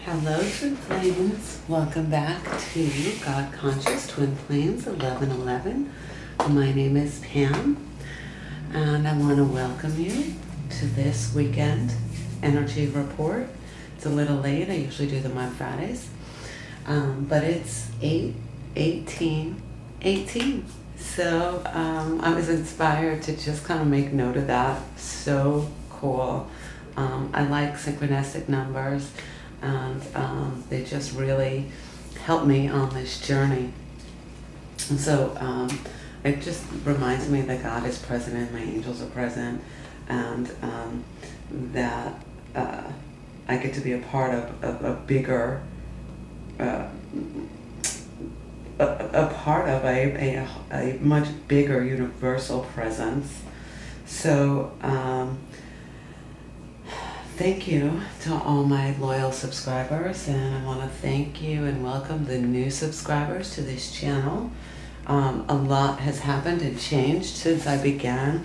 Hello, Twin Flames. Welcome back to God Conscious Twin Flames 1111. My name is Pam, and I want to welcome you to this weekend energy report. It's a little late. I usually do them on Fridays, but it's 8/18/18. So I was inspired to just kind of make note of that. So cool. I like synchronistic numbers, and they just really help me on this journey. And so it just reminds me that God is present and my angels are present, and that I get to be a part of a bigger, a part of a much bigger universal presence. So thank you to all my loyal subscribers, and I want to thank you and welcome the new subscribers to this channel. A lot has happened and changed since I began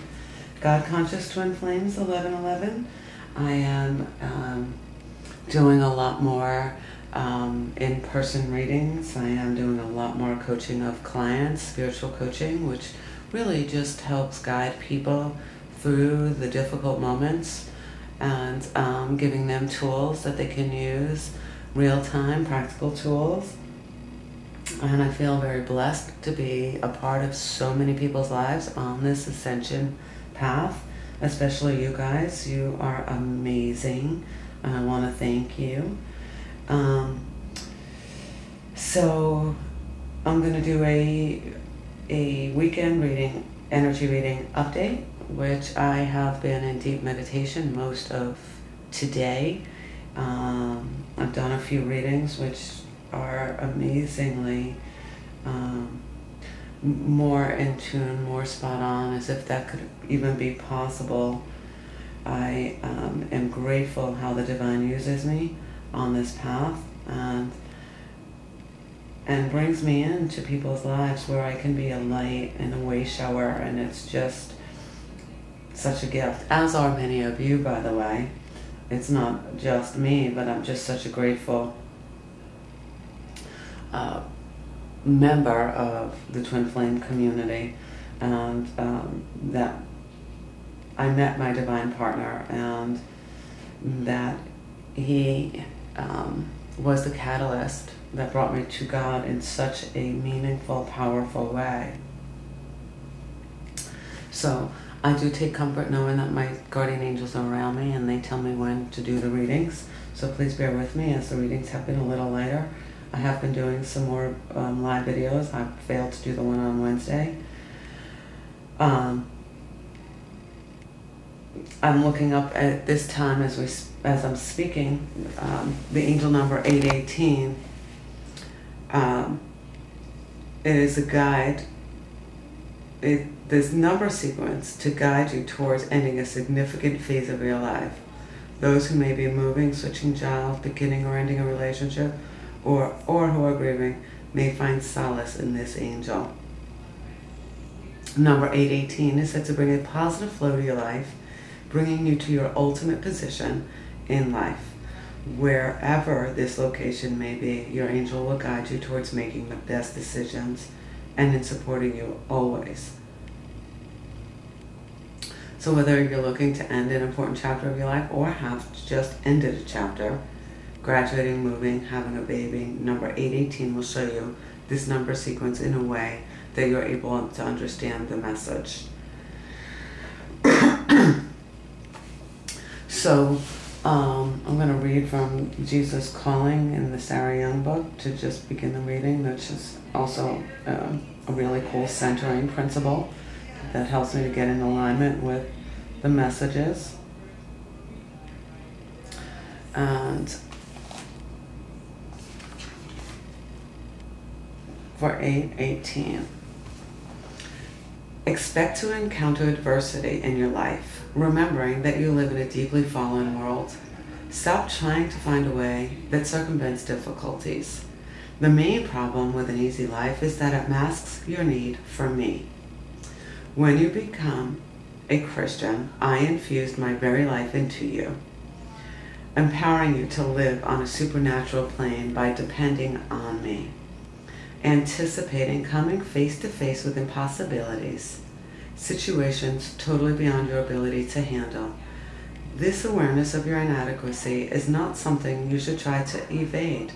God Conscious Twin Flames 1111. I am doing a lot more in-person readings. I am doing a lot more coaching of clients, spiritual coaching, which really just helps guide people through the difficult moments, and giving them tools that they can use, real-time practical tools. And I feel very blessed to be a part of so many people's lives on this ascension path, especially you guys. You are amazing, and I want to thank you. So I'm going to do a weekend reading, energy reading update, which I have been in deep meditation most of today. I've done a few readings which are amazingly more in tune, more spot on, as if that could even be possible. I am grateful how the divine uses me on this path, and brings me into people's lives where I can be a light and a way shower, and it's just such a gift, as are many of you, by the way. It's not just me, but I'm just such a grateful member of the Twin Flame community, and that I met my divine partner, and that he was the catalyst that brought me to God in such a meaningful, powerful way. So I do take comfort knowing that my guardian angels are around me, and they tell me when to do the readings. So please bear with me as the readings have been a little later. I have been doing some more live videos. I failed to do the one on Wednesday. I'm looking up at this time as I'm speaking, the angel number 818. It is a guide. This number sequence to guide you towards ending a significant phase of your life. Those who may be moving, switching jobs, beginning or ending a relationship, or who are grieving, may find solace in this angel. Number 818 is said to bring a positive flow to your life, bringing you to your ultimate position in life. Wherever this location may be, your angel will guide you towards making the best decisions and in supporting you always. So whether you're looking to end an important chapter of your life or have just ended a chapter, graduating, moving, having a baby, number 818 will show you this number sequence in a way that you're able to understand the message. So I'm going to read from Jesus Calling in the Sarah Young book to just begin the reading, which is also a really cool centering principle that helps me to get in alignment with the messages. And for 818, expect to encounter adversity in your life, remembering that you live in a deeply fallen world. Stop trying to find a way that circumvents difficulties. The main problem with an easy life is that it masks your need for me. When you become a Christian, I infused my very life into you. empowering you to live on a supernatural plane by depending on me, anticipating coming face to face with impossibilities, situations totally beyond your ability to handle. This awareness of your inadequacy is not something you should try to evade.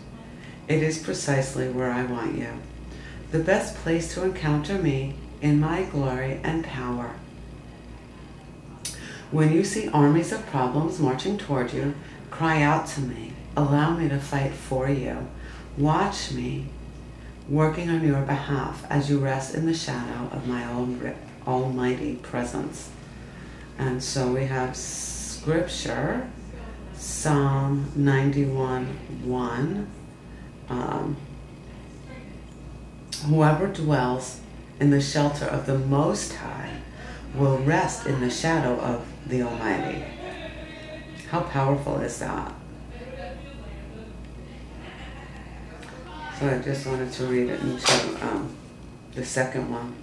It is precisely where I want you. The best place to encounter me in my glory and power. When you see armies of problems marching toward you, cry out to me. Allow me to fight for you. Watch me working on your behalf as you rest in the shadow of my almighty presence. And so we have scripture, Psalm 91:1. Whoever dwells in the shelter of the Most High will rest in the shadow of the Almighty. How powerful is that? So I just wanted to read it into the second one.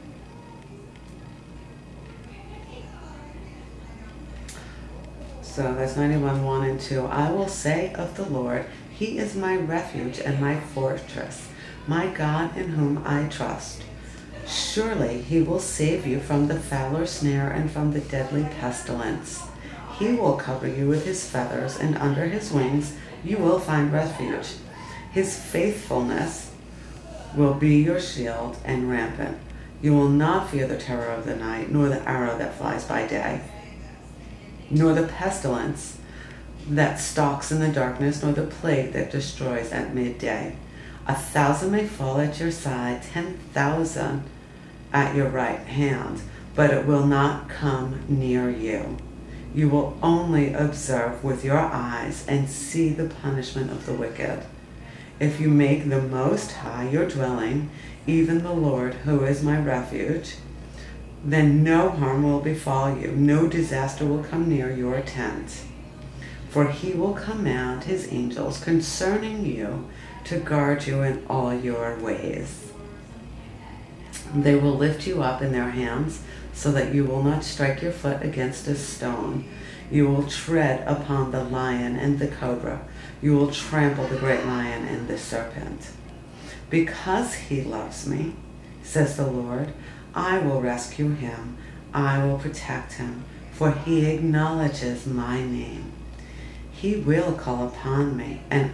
So that's 91:1 and 2. I will say of the Lord, He is my refuge and my fortress, my God in whom I trust. Surely He will save you from the fowler snare and from the deadly pestilence. He will cover you with His feathers, and under His wings you will find refuge. His faithfulness will be your shield and rampant. You will not fear the terror of the night, nor the arrow that flies by day, nor the pestilence that stalks in the darkness, nor the plague that destroys at midday. 1,000 may fall at your side, 10,000 at your right hand, but it will not come near you. You will only observe with your eyes and see the punishment of the wicked. If you make the Most High your dwelling, even the Lord, who is my refuge, then no harm will befall you, no disaster will come near your tent. For He will command His angels concerning you to guard you in all your ways. They will lift you up in their hands so that you will not strike your foot against a stone. You will tread upon the lion and the cobra. You will trample the great lion and the serpent. Because He loves me, says the Lord, I will rescue him. I will protect him, for he acknowledges my name. He will call upon me and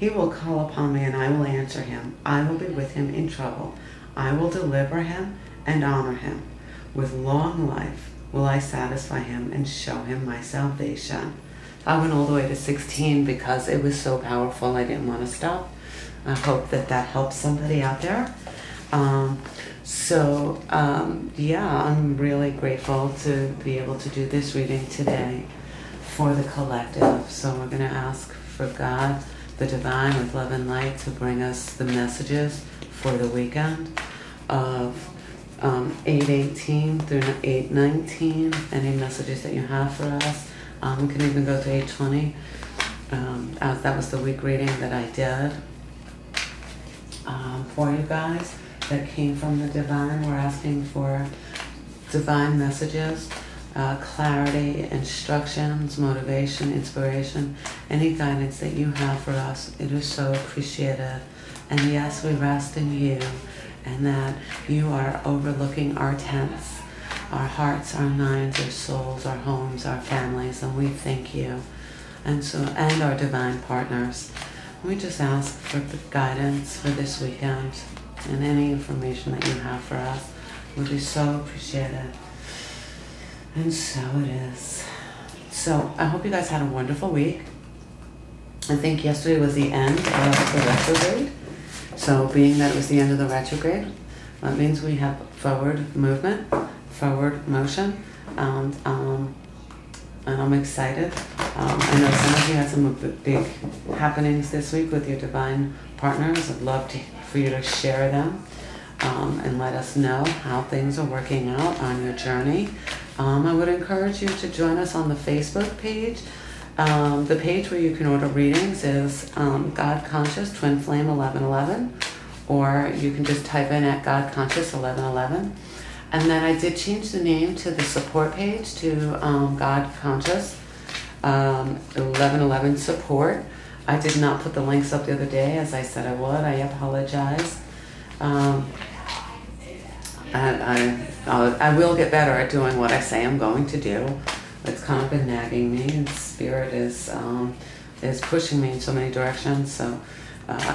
He will call upon me and I will answer him. I will be with him in trouble. I will deliver him and honor him. With long life will I satisfy him and show him my salvation. I went all the way to 16 because it was so powerful. I didn't want to stop. I hope that helps somebody out there. Yeah, I'm really grateful to be able to do this reading today for the collective. So we're going to ask for God, the divine, with love and light, to bring us the messages for the weekend of 8:18 through 8:19. Any messages that you have for us. We can even go to 8:20. That was the week reading that I did for you guys that came from the divine. We're asking for divine messages, clarity, instructions, motivation, inspiration, any guidance that you have for us. It is so appreciated. And yes, we rest in you, and that you are overlooking our tents, our hearts, our minds, our souls, our homes, our families, and we thank you. And our divine partners. We just ask for the guidance for this weekend, and any information that you have for us would be so appreciated. And so it is. So I hope you guys had a wonderful week. I think yesterday was the end of the retrograde. So being that it was the end of the retrograde, that means we have forward movement, forward motion, and I'm excited. I know some of you had some big happenings this week with your divine partners. I'd love for you to share them and let us know how things are working out on your journey. I would encourage you to join us on the Facebook page. The page where you can order readings is God Conscious Twin Flame 1111, or you can just type in at God Conscious 1111. And then I did change the name to the support page to God Conscious 1111 Support. I did not put the links up the other day as I said I would. I apologize. I will get better at doing what I say I'm going to do. It's kind of been nagging me, and Spirit is pushing me in so many directions. So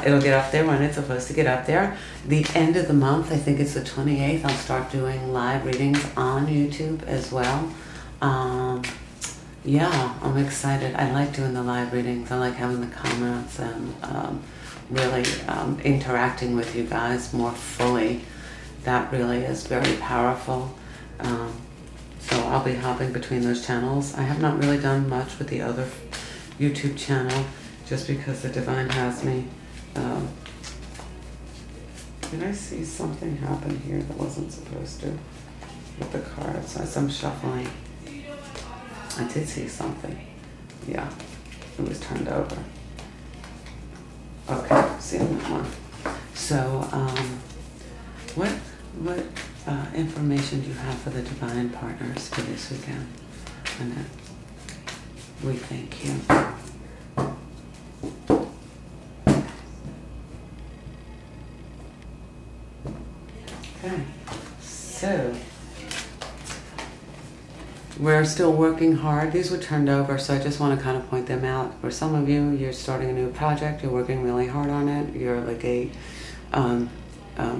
it'll get up there when it's supposed to get up there. The end of the month, I think it's the 28th, I'll start doing live readings on YouTube as well. Yeah, I'm excited. I like doing the live readings. I like having the comments and really interacting with you guys more fully. That really is very powerful. So I'll be hopping between those channels. I have not really done much with the other YouTube channel just because the Divine has me. Did I see something happen here that wasn't supposed to with the cards as I'm shuffling? I did see something. Yeah, it was turned over. Okay, see on that one. So, what information do you have for the Divine Partners for this weekend? Annette, we thank you. Okay, so we're still working hard. These were turned over, so I just want to kind of point them out. For some of you, you're starting a new project, you're working really hard on it, you're like an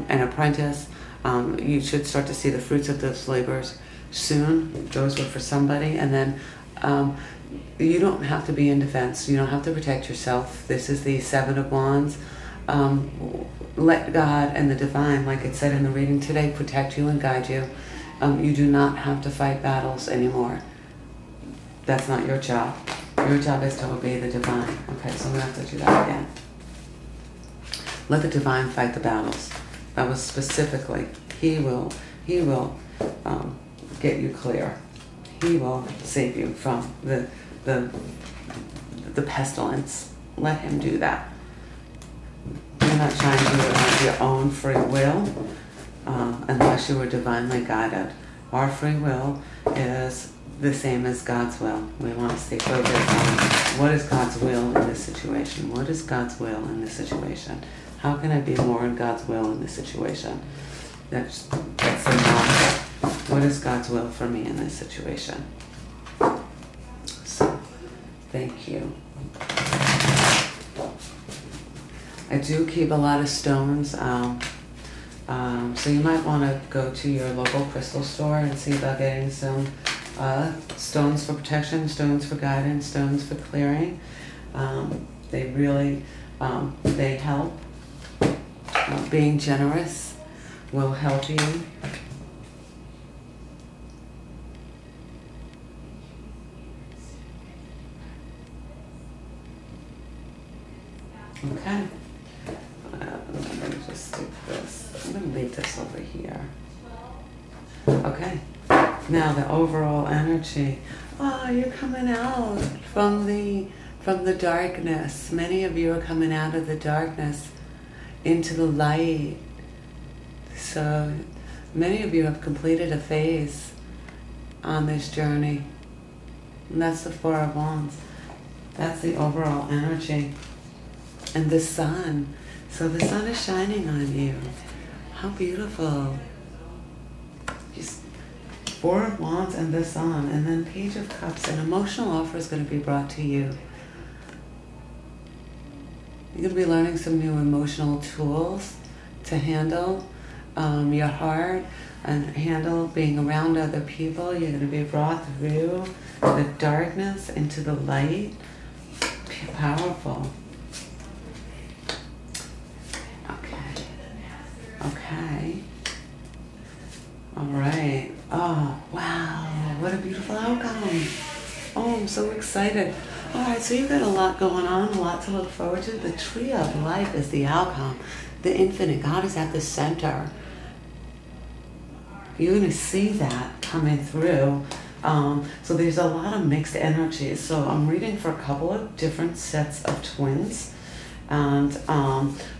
apprentice. You should start to see the fruits of those labors soon. Those were for somebody. And then you don't have to be in defense. You don't have to protect yourself. This is the Seven of Wands. Let God and the Divine, like it said in the reading today, protect you and guide you. You do not have to fight battles anymore. That's not your job. Your job is to obey the Divine. Okay, so I'm going to have to do that again. Let the Divine fight the battles. That was specifically, He will get you clear. He will save you from the pestilence. Let Him do that. You're not trying to do it on your own free will, unless you were divinely guided. Our free will is the same as God's will. We want to stay focused on what is God's will in this situation. What is God's will in this situation? How can I be more in God's will in this situation? That's the mantra. What is God's will for me in this situation? So, thank you. I do keep a lot of stones, so you might want to go to your local crystal store and see about getting some stones for protection, stones for guidance, stones for clearing. They really, they help. Being generous will help you. Okay. Let me just stick this. I'm going to leave this over here. Okay. Now the overall energy. Oh, you're coming out from the darkness. Many of you are coming out of the darkness into the light. So many of you have completed a phase on this journey. And that's the Four of Wands. That's the overall energy. And the sun. So the sun is shining on you. How beautiful. Just Four of Wands and the sun. And then Page of Cups. An emotional offer is going to be brought to you. You're going to be learning some new emotional tools to handle your heart and handle being around other people. You're going to be brought through the darkness into the light. Powerful. Okay. All right. Oh, wow. What a beautiful outcome. Oh, I'm so excited. All right, so you've got a lot going on, a lot to look forward to. The tree of life is the outcome. The infinite. God is at the center. You're going to see that coming through. So there's a lot of mixed energies. So I'm reading for a couple of different sets of twins. And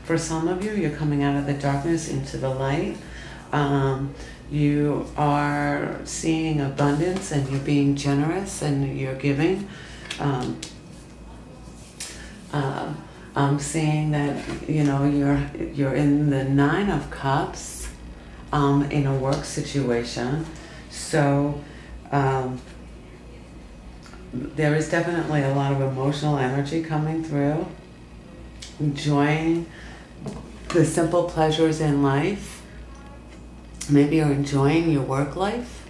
for some of you, you're coming out of the darkness into the light. You are seeing abundance, and you're being generous, and you're giving. I'm seeing that, you know, you're in the Nine of Cups in a work situation. So there is definitely a lot of emotional energy coming through. Enjoying the simple pleasures in life. Maybe you're enjoying your work life,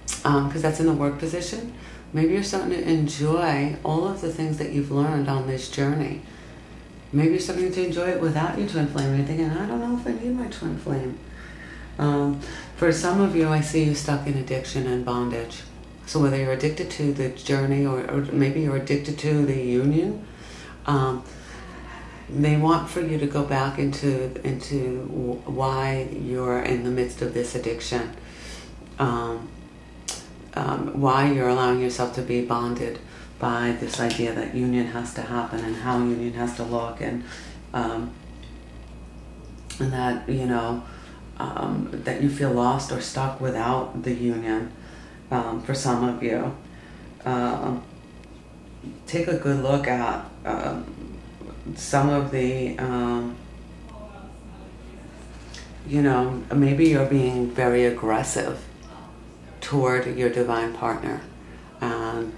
because that's in the work position. Maybe you're starting to enjoy all of the things that you've learned on this journey. Maybe you're starting to enjoy it without your twin flame, and you're thinking, I don't know if I need my twin flame. For some of you, I see you stuck in addiction and bondage. So whether you're addicted to the journey, or maybe you're addicted to the union, they want for you to go back into why you're in the midst of this addiction. Why you're allowing yourself to be bonded by this idea that union has to happen, and how union has to look, and that, you know, that you feel lost or stuck without the union. For some of you, take a good look at some of the, you know, maybe you're being very aggressive toward your divine partner, and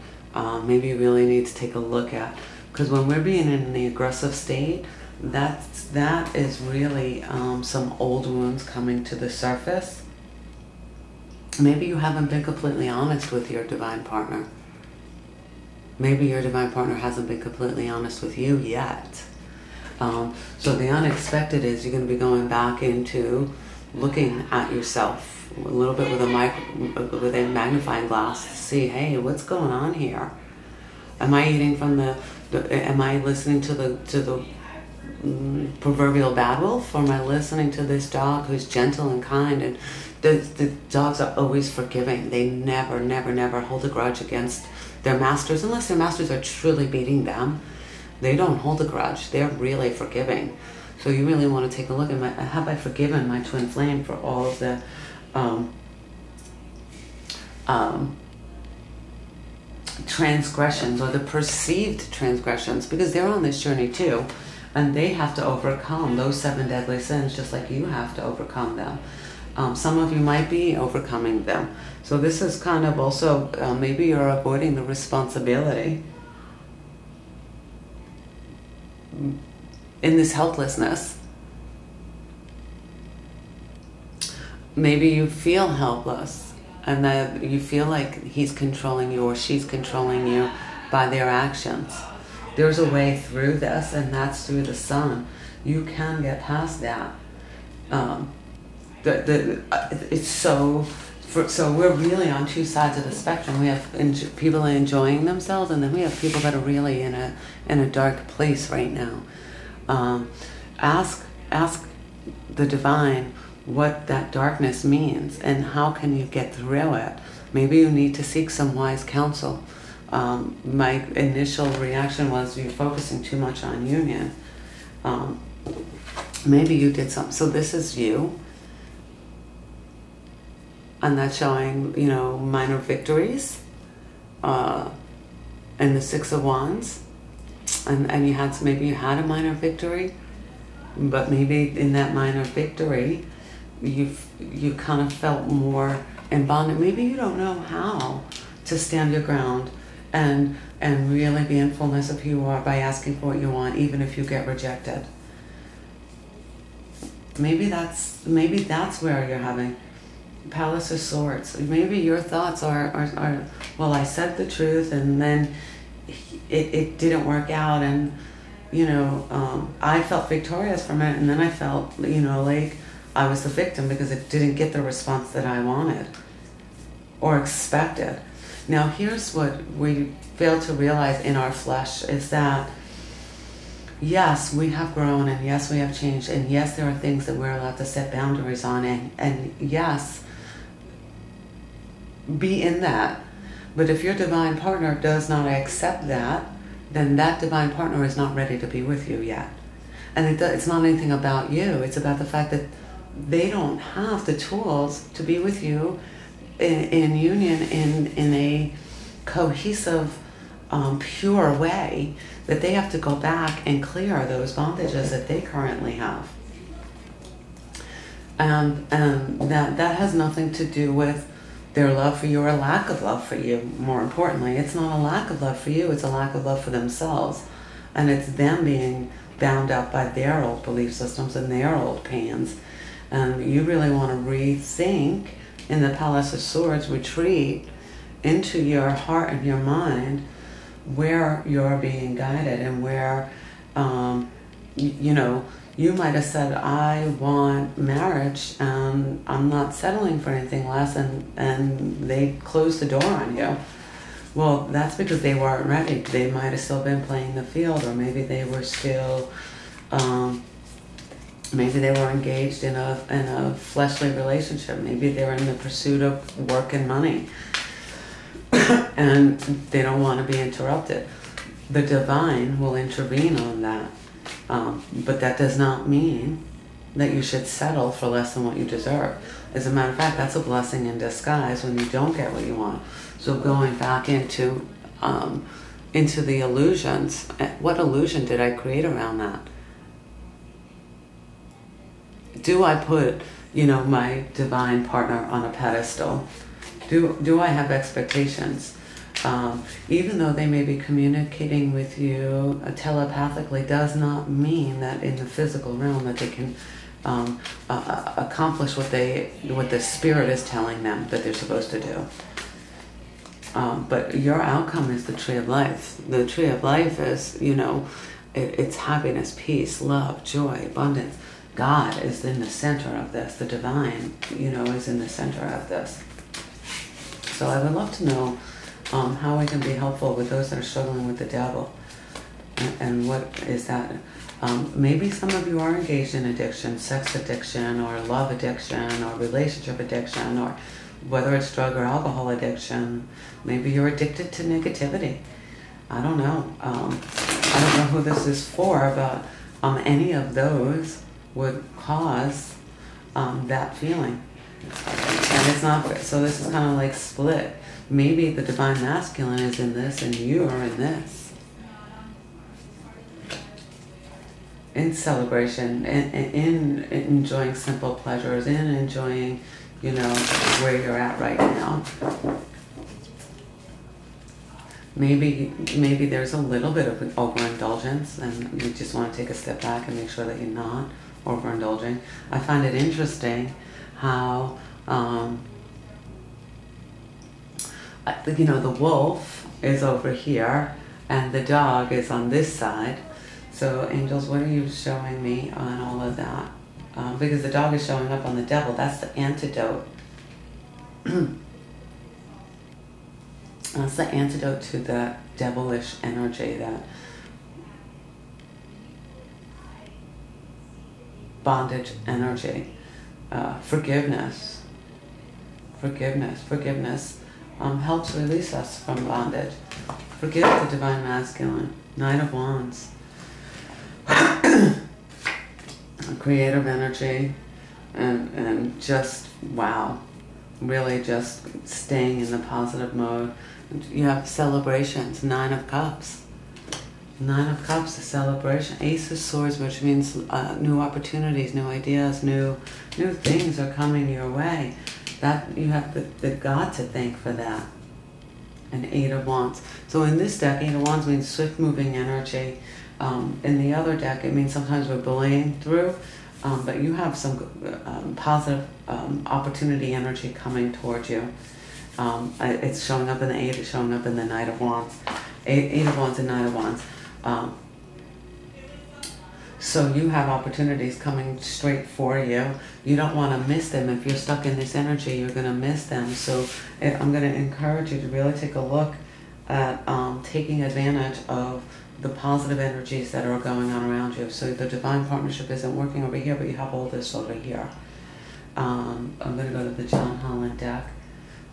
maybe you really need to take a look at, because when we're being in the aggressive state, that is really some old wounds coming to the surface. Maybe you haven't been completely honest with your divine partner. Maybe your divine partner hasn't been completely honest with you yet. So the unexpected is you're going to be going back into looking at yourself a little bit with a magnifying glass to see, hey, what's going on here? Am I eating from am I listening to the proverbial bad wolf, or am I listening to this dog who's gentle and kind? And the dogs are always forgiving. They never, never, never hold a grudge against their masters, unless their masters are truly beating them. They don't hold a grudge. They're really forgiving. So you really want to take a look at, have I forgiven my twin flame for all of the transgressions, or the perceived transgressions, because they're on this journey too, and they have to overcome those 7 deadly sins just like you have to overcome them. Some of you might be overcoming them. So this is kind of also, maybe you're avoiding the responsibility in this helplessness. Maybe you feel helpless, and that you feel like he's controlling you or she's controlling you by their actions. There's a way through this, and that's through the sun. You can get past that. It's so we're really on two sides of the spectrum. We have people enjoying themselves, and then we have people that are really in a dark place right now. Ask the divine what that darkness means, and how can you get through it. Maybe you need to seek some wise counsel. My initial reaction was you're focusing too much on union. Maybe you did something. So this is you. And that's showing, you know, minor victories. And the Six of Wands. And maybe you had a minor victory. But maybe in that minor victory, you kind of felt more in bondage. Maybe you don't know how to stand your ground and really be in fullness of who you are by asking for what you want, even if you get rejected. Maybe that's where you're having Palace of Swords. Maybe your thoughts are well, I said the truth, and then it didn't work out, and you know, I felt victorious from it, and then I felt, you know, like I was the victim because it didn't get the response that I wanted or expected. Now, here's what we fail to realize in our flesh is that, yes, we have grown, and yes, we have changed, and yes, there are things that we're allowed to set boundaries on, and yes, be in that. But if your divine partner does not accept that, then that divine partner is not ready to be with you yet. And it's not anything about you. It's about the fact that they don't have the tools to be with you in union in a cohesive, pure way, that they have to go back and clear those bondages that they currently have. And that has nothing to do with their love for you or lack of love for you. More importantly, it's not a lack of love for you, it's a lack of love for themselves. And it's them being bound up by their old belief systems and their old pains. And you really want to rethink in the Palace of Swords retreat into your heart and your mind where you're being guided, and where, you know, you might have said, I want marriage and I'm not settling for anything less, and they closed the door on you. Well, that's because they weren't ready. They might have still been playing the field, or maybe they were still, maybe they were engaged in a fleshly relationship. Maybe they were in the pursuit of work and money, and they don't want to be interrupted. The divine will intervene on that, but that does not mean that you should settle for less than what you deserve. As a matter of fact, that's a blessing in disguise when you don't get what you want. So going back into the illusions, what illusion did I create around that? Do I put, you know, my divine partner on a pedestal? Do I have expectations? Even though they may be communicating with you telepathically, does not mean that in the physical realm that they can accomplish what the spirit is telling them that they're supposed to do. But your outcome is the tree of life. The tree of life is, you know, it's happiness, peace, love, joy, abundance. God is in the center of this. The divine, you know, is in the center of this. So I would love to know how we can be helpful with those that are struggling with the devil. And what is that? Maybe some of you are engaged in addiction, sex addiction, or love addiction, or relationship addiction, or whether it's drug or alcohol addiction. Maybe you're addicted to negativity. I don't know. I don't know who this is for, but any of those would cause that feeling. And it's not, so this is kind of like split. Maybe the divine masculine is in this and you are in this. In celebration, in enjoying simple pleasures, in enjoying, you know, where you're at right now. Maybe there's a little bit of overindulgence, and you just want to take a step back and make sure that you're not overindulging. I find it interesting how, you know, the wolf is over here and the dog is on this side. So angels, what are you showing me on all of that? Because the dog is showing up on the devil. That's the antidote. That's the antidote to that devilish energy, that bondage energy. Forgiveness helps release us from bondage. Forgive the divine masculine. Knight of Wands. Creative energy, and just, wow, really just staying in the positive mode. You have celebrations. 9 of Cups. 9 of Cups, a celebration. Ace of Swords, which means new opportunities, new ideas, new things are coming your way. That you have the God to thank for that. And 8 of Wands. So in this deck, 8 of Wands means swift-moving energy. In the other deck, it means sometimes we're bullying through, but you have some positive opportunity energy coming towards you. It's showing up in the 8, it's showing up in the Knight of Wands. 8 of Wands and 9 of Wands. So you have opportunities coming straight for you. You don't want to miss them. If you're stuck in this energy, you're going to miss them. So I'm going to encourage you to really take a look at taking advantage of the positive energies that are going on around you. So the divine partnership isn't working over here, but you have all this over here. I'm going to go to the John Holland deck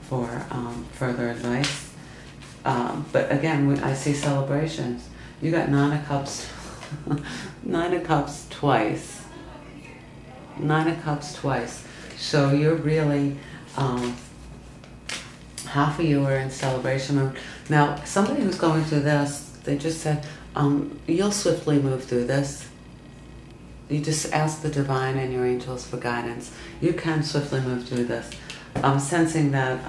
for further advice. But again, I see celebrations. You got 9 of Cups, 9 of Cups twice. Nine of Cups twice. So you're really, half of you are in celebration mode. Now, somebody who's going through this, they just said, you'll swiftly move through this. You just ask the divine and your angels for guidance. You can swiftly move through this. I'm sensing that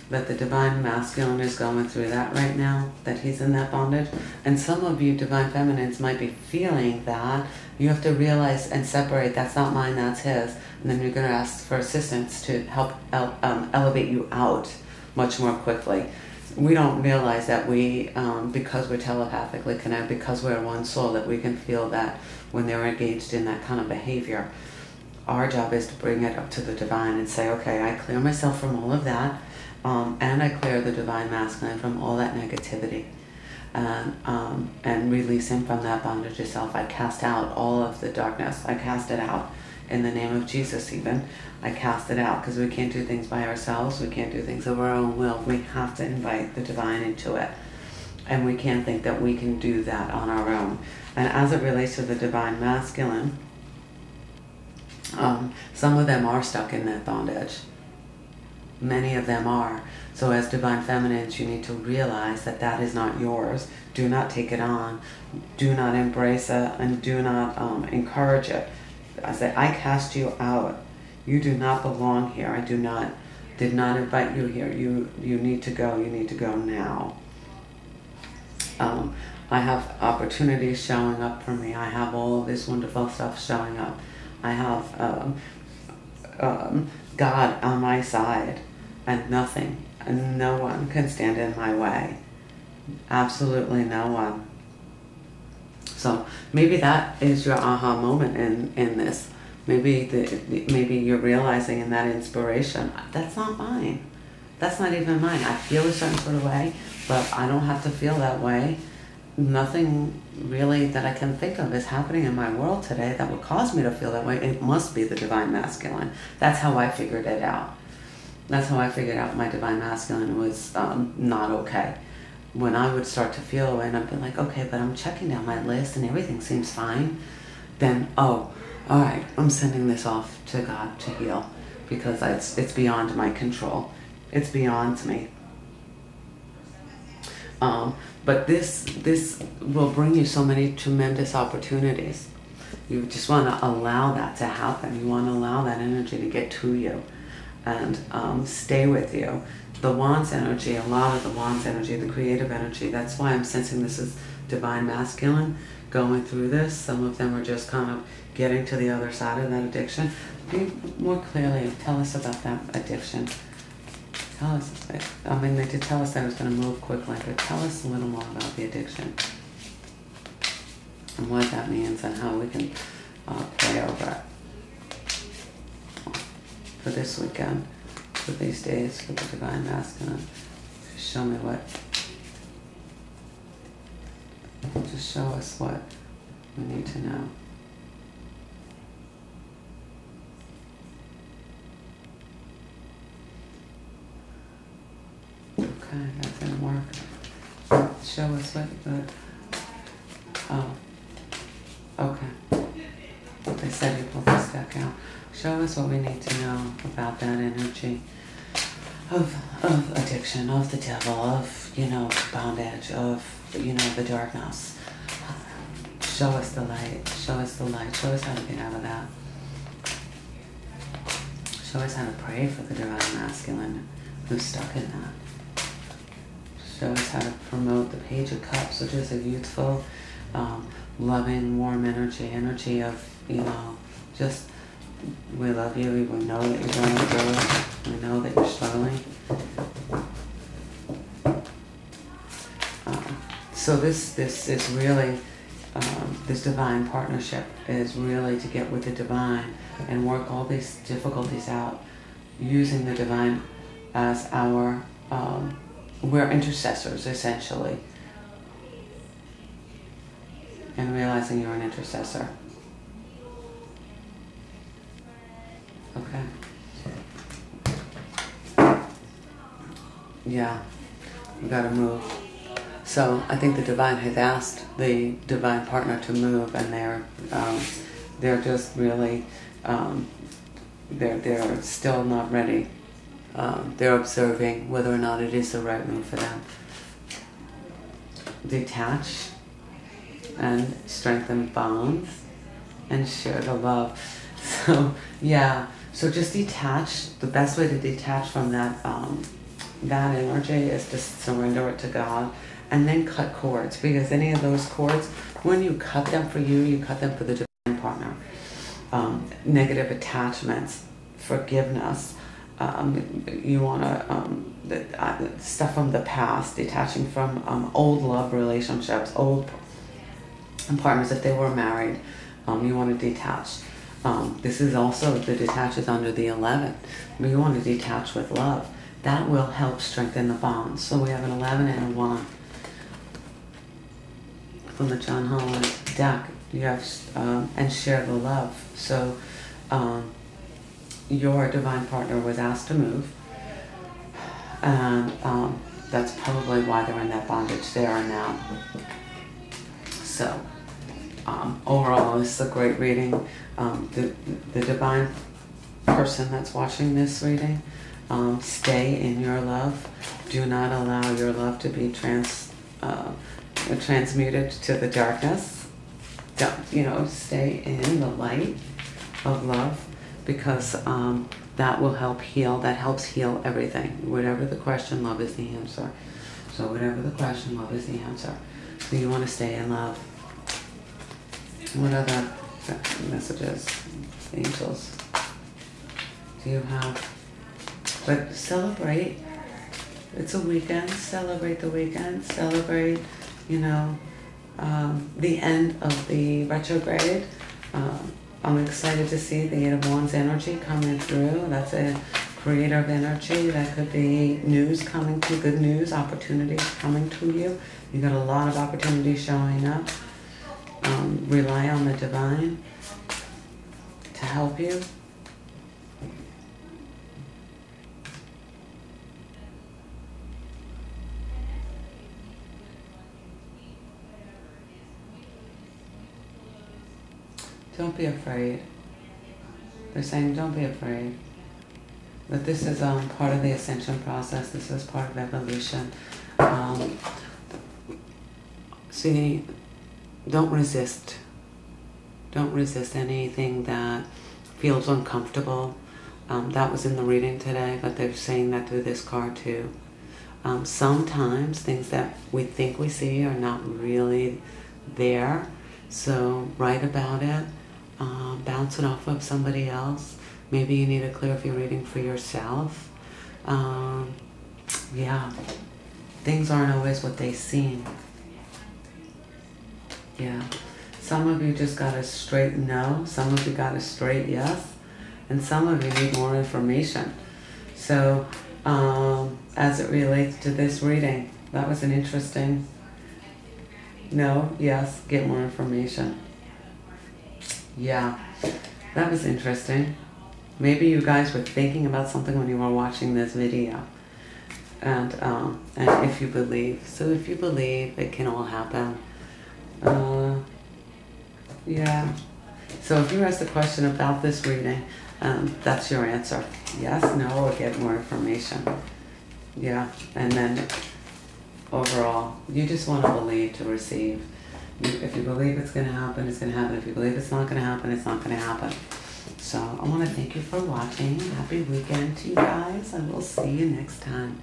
that the divine masculine is going through that right now, that he's in that bondage. And some of you divine feminines might be feeling that. You have to realize and separate, that's not mine, that's his. And then you're going to ask for assistance to help elevate you out much more quickly. We don't realize that we, because we're telepathically connected, because we're one soul, that we can feel that when they're engaged in that kind of behavior. Our job is to bring it up to the divine and say, okay, I clear myself from all of that, and I clear the divine masculine from all that negativity, and release him from that bondage itself. I cast out all of the darkness. I cast it out in the name of Jesus even. I cast it out, because we can't do things by ourselves. We can't do things of our own will. We have to invite the divine into it. And we can't think that we can do that on our own. And as it relates to the divine masculine, some of them are stuck in that bondage. Many of them are. So as divine feminines, you need to realize that that is not yours. Do not take it on. Do not embrace it, and do not encourage it. I say, I cast you out. You do not belong here. I did not invite you here. You need to go. You need to go now. I have opportunities showing up for me. I have all of this wonderful stuff showing up. I have God on my side, and nothing and no one can stand in my way. Absolutely no one. So maybe that is your aha moment in this. Maybe you're realizing in that inspiration, that's not mine. That's not even mine. I feel a certain sort of way, but I don't have to feel that way. Nothing really that I can think of is happening in my world today that would cause me to feel that way. It must be the divine masculine. That's how I figured it out. That's how I figured out my divine masculine was not okay. When I would start to feel, and I'd be like, okay, but I'm checking down my list and everything seems fine, then, oh, all right, I'm sending this off to God to heal, because it's beyond my control. It's beyond me. But this will bring you so many tremendous opportunities. You just want to allow that to happen. You want to allow that energy to get to you and stay with you. The Wands energy, a lot of the Wands energy, the creative energy, that's why I'm sensing this is divine masculine going through this. Some of them are just kind of getting to the other side of that addiction. Be more clearly, tell us about that addiction. Tell us, I mean, they did tell us that it was going to move quickly, but tell us a little more about the addiction and what that means and how we can pray over it for this weekend, for these days, for the divine masculine. Just show me what, just show us what we need to know. Okay, that didn't work. Show us what, oh, okay. They said you pulled this deck out. Show us what we need to know about that energy of addiction, of the devil, of, bondage, of, the darkness. Show us the light. Show us the light. Show us how to get out of that. Show us how to pray for the divine masculine who's stuck in that. Show us how to promote the Page of Cups, which is a youthful, loving, warm energy of, just, we love you, we know that you're going through it, we know that you're struggling. So this is really, this divine partnership is really to get with the divine and work all these difficulties out, using the divine as our, we're intercessors, essentially. And realizing you're an intercessor. Okay. Yeah, we gotta move. So I think the divine has asked the divine partner to move, and they're just really they're still not ready. They're observing whether or not it is the right move for them. Detach and strengthen bonds and share the love. So yeah, so just detach. The best way to detach from that that energy is to surrender it to God, and then cut cords, because any of those cords, when you cut them for you, you cut them for the divine partner. Negative attachments, forgiveness, you want to stuff from the past, detaching from old love relationships, old partners. If they were married, you want to detach. This is also, the detach is under the 11. You want to detach with love. That will help strengthen the bonds. So we have an 11 and a 1 from the John Holland deck. You have and share the love. So your divine partner was asked to move, and that's probably why they're in that bondage they are now. So overall, this is a great reading. The divine person that's watching this reading, stay in your love. Do not allow your love to be transmuted to the darkness. Don't, stay in the light of love, because that will help heal. That helps heal everything. Whatever the question, love is the answer. So whatever the question, love is the answer. So you want to stay in love. What other messages, angels, do you have? But celebrate. It's a weekend. Celebrate the weekend. Celebrate, the end of the retrograde. I'm excited to see the 8 of Wands energy coming through. That's a creative energy. That could be news coming to, good news, opportunities coming to you. You got a lot of opportunities showing up. Rely on the divine to help you. Don't be afraid. They're saying don't be afraid. But this is part of the ascension process. This is part of evolution. See, don't resist. Don't resist anything that feels uncomfortable. That was in the reading today, but they're saying that through this card too. Sometimes things that we think we see are not really there. So write about it. Bounce it off of somebody else. Maybe you need a clarity reading for yourself. Yeah, things aren't always what they seem. Yeah, some of you just got a straight no, some of you got a straight yes, and some of you need more information. So as it relates to this reading, that was an interesting no, yes, get more information. Yeah, that was interesting. Maybe you guys were thinking about something when you were watching this video. And if you believe. So if you believe, it can all happen. Yeah. So if you asked a question about this reading, that's your answer. Yes, no, or get more information. Yeah. And then overall, you just want to believe to receive. If you believe it's going to happen, it's going to happen. If you believe it's not going to happen, it's not going to happen. So I want to thank you for watching. Happy weekend to you guys, and we'll see you next time.